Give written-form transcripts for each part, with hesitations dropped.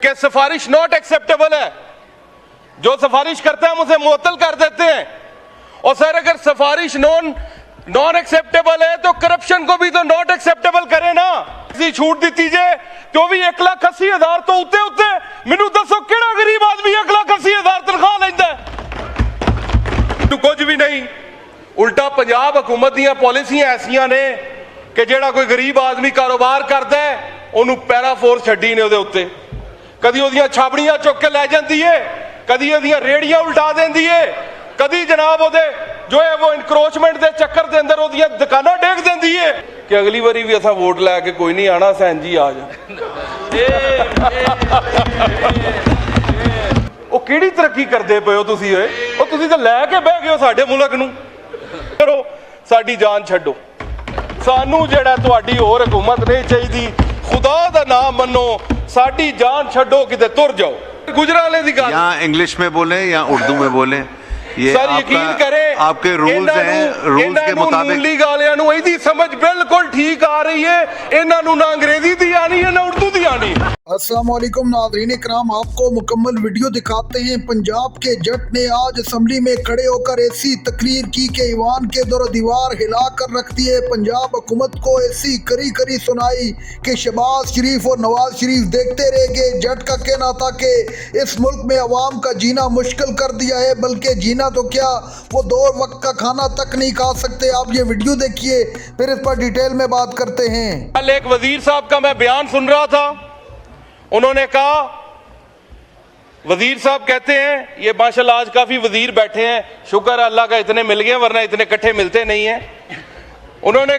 कि सिफारिश not acceptable है। जो सिफारिश करते हैं हम उसे मुअत्तल कर देते हैं। और सर अगर सिफारिश नॉन एक्सेप्टेबल है तो करप्शन को भी तो नॉट एक्सेप्टेबल करे ना। इसी छूट दी जे तो भी 1,80,000 तो उत्ते उत्ते मैनू दसो किहड़ा गरीब आदमी 1,80,000 तनख्वाह लैंदा है? कुछ भी नहीं। उल्टा पंजाब हुकूमत दी पॉलिसियां ऐसियां ने कि जेड़ा कोई गरीब आदमी कारोबार करता है उन्होंने पैरा फोर्स छड्डी ने उहदे उत्ते। कदी उहदियां छाबड़ियां चुक के लै जांदी है, कदी उहदियां रेड़ियां उल्टा देंदी है, कदी जनाब उहदे जो है वो इनक्रोचमेंट के चक्कर के अंदर उहदियां दुकानां डेग देंदी है कि अगली बारी भी असां वोट लैके कोई नहीं आना, सैन जी आ जा। वो किहड़ी तरक्की करदे पए हो तुसीं? ओए तुसीं तां लैके बह गए हो साडे मुल्क नूं। करो साडी जान छड्डो, सानू जेड़ा तुहाडी होर हुकूमत नहीं चाहिदी। खुदा दा नाम मनो, साडी जान छड्डो, किते तुर जाओ। गुजराले दी गल या इंग्लिश में बोले या उर्दू में बोले, ये सर यकीन करें आपके रूल्स हैं। रूल्स के मुताबिक मूली गालियां नूं इहदी समझ बिल्कुल ठीक आ रही है। इन्हां नूं ना अंग्रेजी दी आनी है ना उर्दू दी आनी। अस्सलाम वालेकुम नाज़रीन इकराम, आपको मुकम्मल वीडियो दिखाते हैं। पंजाब के जट ने आज असम्बली में खड़े होकर ऐसी तकरीर की कि ईवान के दर दीवार हिला कर रख दिए। पंजाब हुकूमत को ऐसी करी करी सुनाई कि शहबाज शरीफ और नवाज शरीफ देखते रह गए। जट का कहना था कि इस मुल्क में अवाम का जीना मुश्किल कर दिया है, बल्कि जीना तो क्या वो 2 वक्त का खाना तक नहीं खा सकते। आप ये वीडियो देखिए, फिर इस पर डिटेल में बात करते हैं। कल एक वजीर साहब का मैं बयान सुन रहा था, उन्होंने कहा, वजीर साहब कहते हैं, ये माशाल्लाह आज काफी वजीर बैठे हैं, शुक्र अल्लाह का इतने मिल गए वरना इतने इकट्ठे मिलते नहीं हैं। उन्होंने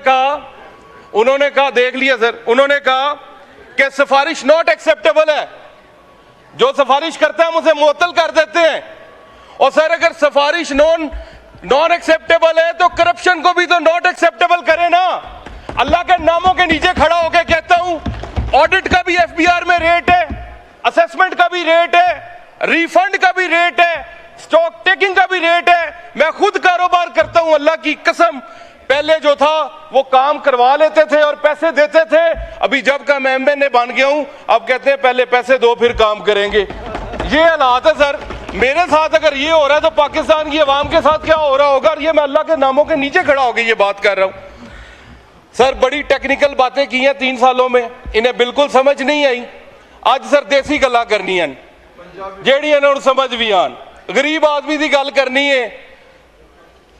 कहा देख लिया सर, उन्होंने कहा कि सिफारिश नॉट एक्सेप्टेबल है। जो सिफारिश करते हैं हम उसे मुअत्तल कर देते हैं। और सर अगर सिफारिश नॉन एक्सेप्टेबल है तो करप्शन को भी तो नॉट एक्सेप्टेबल करे ना। अल्लाह के नामों के नीचे खड़ा होकर कहता हूं, ऑडिट का भी एफबीआर में रेट है, असेसमेंट का भी रेट है, रिफंड का भी रेट है, स्टॉक टेकिंग का भी रेट है। मैं खुद कारोबार करता हूं, अल्लाह की कसम। पहले जो था वो काम करवा लेते थे और पैसे देते थे। अभी जब का मैं एमएनए बन गया हूं, अब कहते हैं पहले पैसे दो फिर काम करेंगे। ये हालात है सर। मेरे साथ अगर ये हो रहा है तो पाकिस्तान की आवाम के साथ क्या हो रहा होगा? ये मैं अल्लाह के नामों के नीचे खड़ा होकर ये बात कर रहा हूं। सर बड़ी टेक्निकल बातें की हैं 3 सालों में, इन्हें बिल्कुल समझ नहीं आई। आज सर देसी गल्लां करनियां जेड़ियां इन्हां नूं समझ भी आन। गरीब आदमी की गल करनी है।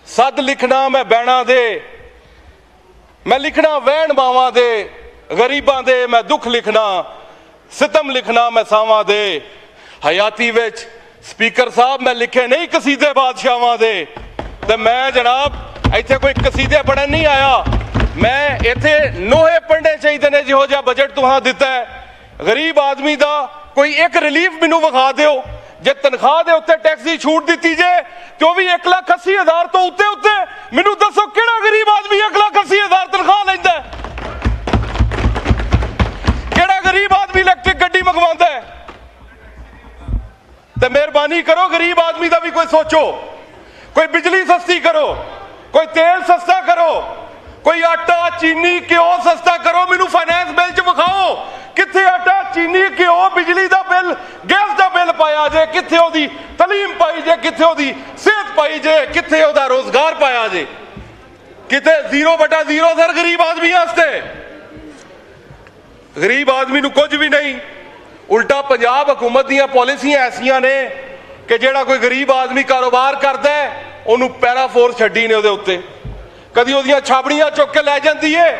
सद लिखना मैं बैणा दे, मैं लिखना वहन मावां दे, गरीबां दे मैं दुख लिखना, सितम लिखना मैं सावां दे। हयाती विच स्पीकर साहब मैं लिखे नहीं कसीदे बादशाहां दे। ते मैं जनाब इत्थे कोई कसीदे पढ़न नहीं आया, मैं इत्थे नोहे पढ़ने चाहिए ने जिहो जिहा बजट तुहां दिता है। गरीब आदमी दा कोई एक रिलीफ मैनू विखा दिओ। जे तनख्वाह दे उत्ते टैक्स दी छूट दी जे तो भी 1,80,000 तो उत्ते उत्ते मैनू दसो किहड़ा गरीब आदमी 1,80,000 तनख्वाह लैंदा है? किहड़ा गरीब आदमी इलैक्ट्रिक गड्डी मंगवांदा है? ते मेहरबानी करो गरीब आदमी दा भी कोई सोचो। कोई बिजली सस्ती करो, कोई तेल सस्ता करो, कोई आटा चीनी घ्यो सस्ता करो। मैनू फाइनेंस बिल च विखाओ कित्थे आटा चीनी घ्यो बिजली दा बिल गैस दा बिल पाया जे, कित्थे ओदी तलीम पाई जे, कित्थे ओदी सेहत पाई जे, कित्थे ओदा रोजगार पाया जे। किते 0/0 सर गरीब आदमी वास्ते। गरीब आदमी नू कुछ भी नहीं। उल्टा पंजाब हुकूमत दी पॉलिसियां ऐसियां ने कि जेड़ा कोई गरीब आदमी कारोबार करता है उन्होंने पैरा फोर्स छड्डी ने उहदे उत्ते। कदी उहदियां छाबड़ियां चुक के लै जांदी है,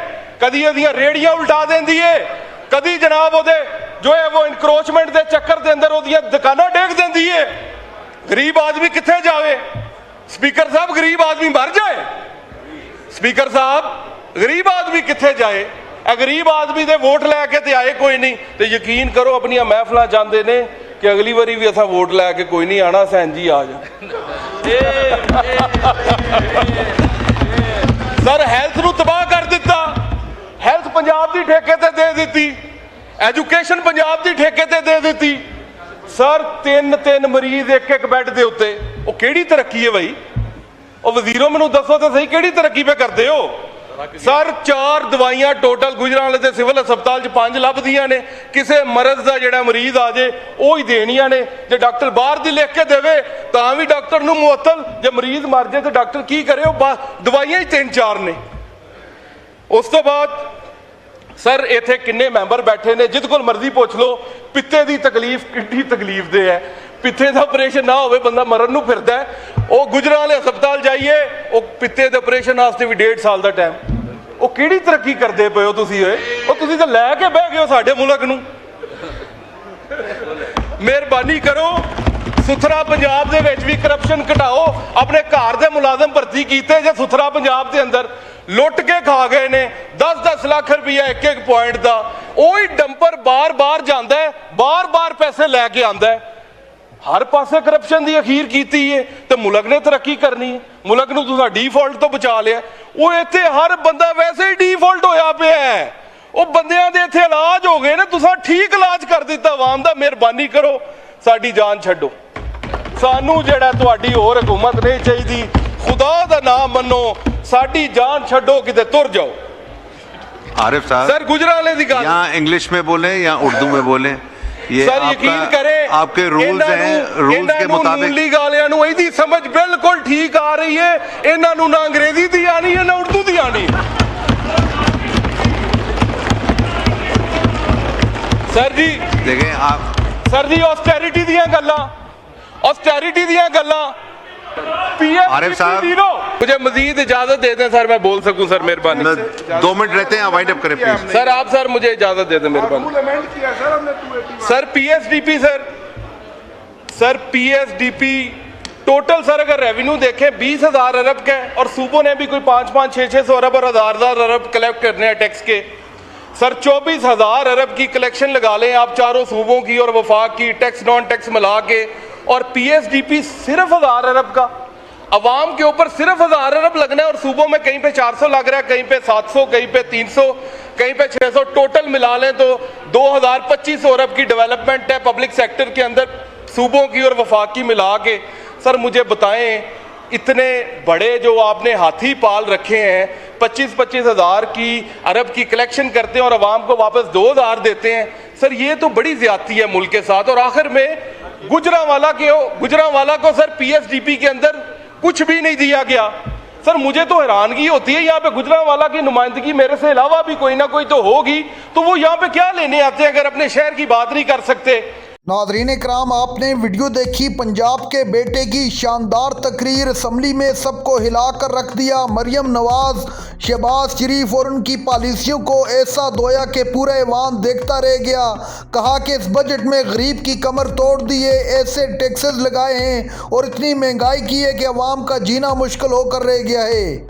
कदी उहदियां रेड़ियां उल्टा देंदी है, कदी जनाब उहदे जो है वो इनक्रोचमेंट के चक्कर के अंदर उहदियां दुकानां डेग देंदी है। गरीब आदमी कित्थे जावे? स्पीकर साहब गरीब आदमी मर जाए? स्पीकर साहब गरीब आदमी कित्थे जाए? गरीब आदमी दे वोट लैके ते आए कोई नहीं। तो यकीन करो अपनी महफिलां जांदे ने कि अगली बारी भी असां वोट लैके कोई नहीं आना, सैन जी आ जा। सर हैल्थ नूं तबाह कर दिता। हैल्थ पंजाब दी ठेके ते दे दित्ती, एजुकेशन पंजाब दी ठेके ते दे दित्ती। सर 3 मरीज एक बैड दे उत्ते। वो किहड़ी तरक्की है भाई? वो वजीरों मैनूं दसो तो सही किहड़ी तरक्की पे करदे हो? ਸਰ 4 ਦਵਾਈਆਂ ਟੋਟਲ ਗੁਜਰਾਂਵਾਲੇ ਦੇ ਸਿਵਲ ਹਸਪਤਾਲ 'ਚ 5 ਲੱਭਦੀਆਂ ਨੇ। ਕਿਸੇ ਮਰਜ਼ ਦਾ ਜਿਹੜਾ ਮਰੀਜ਼ ਆ ਜੇ ਉਹ ਹੀ ਦੇਣੀਆਂ ਨੇ। ਜੇ ਡਾਕਟਰ ਬਾਹਰ ਦੀ ਲਿਖ ਕੇ ਦੇਵੇ ਤਾਂ ਵੀ ਡਾਕਟਰ ਨੂੰ ਮੁਅੱਤਲ, ਜੇ ਮਰੀਜ਼ ਮਰ ਜੇ ਤਾਂ ਡਾਕਟਰ ਕੀ ਕਰੇ? ਉਹ ਦਵਾਈਆਂ ਹੀ 3-4 ਨੇ। ਉਸ ਤੋਂ ਬਾਅਦ ਸਰ ਇੱਥੇ ਕਿੰਨੇ ਮੈਂਬਰ ਬੈਠੇ ਨੇ, ਜਿਹਦੇ ਕੋਲ ਮਰਜ਼ੀ ਪੁੱਛ ਲਓ, ਪਿੱਤੇ ਦੀ ਤਕਲੀਫ ਕਿੰਨੀ ਤਕਲੀਫ ਦੇ ਹੈ। ਪਿੱਤੇ ਦਾ ਆਪਰੇਸ਼ਨ ਨਾ ਹੋਵੇ ਬੰਦਾ ਮਰਨ ਨੂੰ ਫਿਰਦਾ ਹੈ। ਉਹ ਗੁਜਰਾਂਵਾਲੇ ਹਸਪਤਾਲ ਜਾਈਏ, ਉਹ ਪਿੱਤੇ ਦੇ ਆਪਰੇਸ਼ਨ ਵਾਸਤੇ ਵੀ 1.5 ਸਾਲ ਦਾ ਟਾਈਮ। ਉਹ ਕਿਹੜੀ ਤਰੱਕੀ ਕਰਦੇ ਪਏ ਹੋ ਤੁਸੀਂ? ਉਹ ਤੁਸੀਂ ਤਾਂ ਲੈ ਕੇ ਬਹਿ ਗਏ ਹੋ ਸਾਡੇ ਮੁਲਕ ਨੂੰ। ਮਿਹਰਬਾਨੀ ਕਰੋ, ਸੁਥਰਾ ਪੰਜਾਬ ਦੇ ਵਿੱਚ ਵੀ ਕਰਪਸ਼ਨ ਘਟਾਓ। ਆਪਣੇ ਘਰ ਦੇ ਮੁਲਾਜ਼ਮ ਭਰਤੀ ਕੀਤੇ ਜੇ ਸੁਥਰਾ ਪੰਜਾਬ ਦੇ ਅੰਦਰ ਲੁੱਟ ਕੇ ਖਾ ਗਏ ਨੇ 10-10 ਲੱਖ ਰੁਪਇਆ ਇੱਕ ਪੁਆਇੰਟ ਦਾ। ਉਹੀ ਡੰਪਰ ਬਾਰ-ਬਾਰ ਜਾਂਦਾ ਹੈ, ਬਾਰ-ਬਾਰ ਪੈਸੇ ਲੈ ਕੇ ਆਂਦਾ ਹੈ। ਹਰ ਪਾਸੇ ਕਰਪਸ਼ਨ ਦੀ ਅਖੀਰ ਕੀਤੀ ਹੈ ਤੇ ਮੁਲਕ ਨੇ ਤਰੱਕੀ ਕਰਨੀ ਹੈ। ਮੁਲਕ ਨੂੰ ਤੁਸੀਂ ਡੀਫਾਲਟ ਤੋਂ ਬਚਾ ਲਿਆ। ਉਹ ਇੱਥੇ ਹਰ ਬੰਦਾ ਵੈਸੇ ਹੀ ਡੀਫਾਲਟ ਹੋਇਆ ਪਿਆ ਹੈ। ਉਹ ਬੰਦਿਆਂ ਦੇ ਇੱਥੇ ਇਲਾਜ ਹੋ ਗਏ ਨੇ, ਤੁਸੀਂ ਠੀਕ ਇਲਾਜ ਕਰ ਦਿੱਤਾ ਆਵਾਮ ਦਾ। ਮਿਹਰਬਾਨੀ ਕਰੋ, ਸਾਡੀ ਜਾਨ ਛੱਡੋ। ਸਾਨੂੰ ਜਿਹੜਾ ਤੁਹਾਡੀ ਹੋਰ ਹਕੂਮਤ ਨਹੀਂ ਚਾਹੀਦੀ। ਖੁਦਾ ਦਾ ਨਾਮ ਮੰਨੋ, ਸਾਡੀ ਜਾਨ ਛੱਡੋ, किते तुर जाओ। आरिफ साहब सर गुजरांवाले दी गल यहाँ इंग्लिश में बोले या उर्दू में बोले, ये सर यकीन करें आपके रूल्स हैं। रूल्स के मुताबिक मूली गालियां नूं इहदी समझ बिल्कुल ठीक आ रही है। इन्हां नूं ना अंग्रेजी दी आनी है ना उर्दू दी आनी। सर जी देखें आप, सर जी ऑस्टेरिटी दियां गल्लां, ऑस्टेरिटी दियां गल्लां आरिफ साहब मुझे मजीद इजाजत दे दें सर, मैं बोल सकूं सर, मेहरबानी। 2 मिनट रहते हैं, वाइंड अप करें प्लीज। सर आप सर मुझे इजाजत दे दें मेहरबानी। Sir PSDP sir PSDP total sir अगर रेवेन्यू देखें 20,000 अरब का है और सूबों ने भी कोई 5-5, 600 अरब और 1,000 अरब कलेक्ट करने हैं टैक्स के। सर 24,000 अरब की कलेक्शन लगा लें आप चारों सूबों की और वफाक की, टैक्स नॉन टैक्स मिला के। और पीएसडीपी सिर्फ 1,000 अरब का, अवाम के ऊपर सिर्फ 1,000 अरब लगना है। और सूबों में कहीं पे 400 लग रहा है, कहीं पे 700, कहीं पे 300, कहीं पे 600। टोटल मिला लें तो 2,2500 अरब की डेवलपमेंट है पब्लिक सेक्टर के अंदर सूबों की और वफाक की मिला के। सर मुझे बताएं, इतने बड़े जो आपने हाथी पाल रखे हैं, 25-25 हज़ार की अरब की कलेक्शन करते हैं और अवाम को वापस 2,000 देते हैं। सर ये तो बड़ी ज्यादती है मुल्क के साथ। और आखिर में गुजरांवाला को सर पीएसडीपी के अंदर कुछ भी नहीं दिया गया। सर मुझे तो हैरानगी होती है, यहाँ पे गुजरांवाला की नुमाइंदगी मेरे से अलावा भी कोई ना कोई तो होगी, तो वो यहाँ पे क्या लेने आते हैं अगर अपने शहर की बात नहीं कर सकते। नाज़रीन इकराम, आपने वीडियो देखी पंजाब के बेटे की शानदार तकरीर। असम्बली में सबको हिला कर रख दिया। मरियम नवाज, शहबाज शरीफ और उनकी पॉलिसियों को ऐसा धोया कि पूरा ऐवान देखता रह गया। कहा कि इस बजट में गरीब की कमर तोड़ दी है, ऐसे टैक्सेस लगाए हैं और इतनी महंगाई की है कि अवाम का जीना मुश्किल होकर रह गया है।